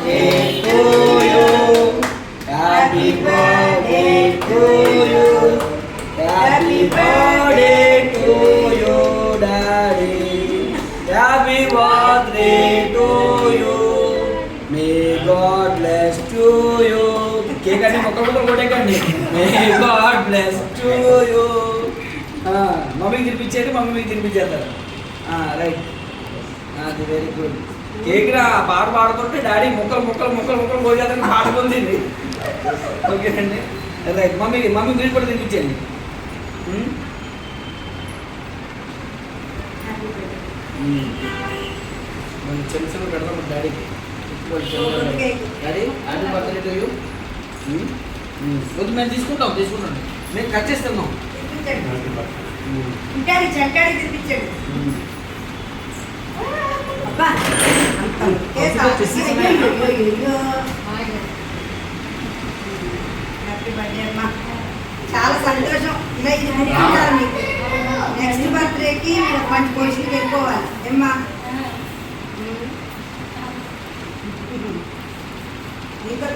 birthday to you. Happy birthday to you. Happy birthday to you, Daddy. Happy birthday to you. May God bless to you. Cake and May God bless to you. Mommy తినిపించేది mummy మీకు తినిపించేస్తారు. Right, అది very good. Cake రా పాట పాడుతుంటే daddy ముక్కలు ముక్కలు ముక్కలు ముక్కలు పోయేదని పాడుకుంది. ఓకేనండి, రైట్. మమ్మీ మీరు కూడా తినిపించండి. చెల్లి పెడతాం డాడీకి. Daddy happy birthday to you. వద్దు, మేము తీసుకుంటాం. మేము కట్ చేస్తున్నాం. చాలా సంతోషం. నెక్స్ట్ బర్త్డేకి మంచి పొజిషన్కి వెళ్ళిపోవాలి ఏమ్మా. నీతో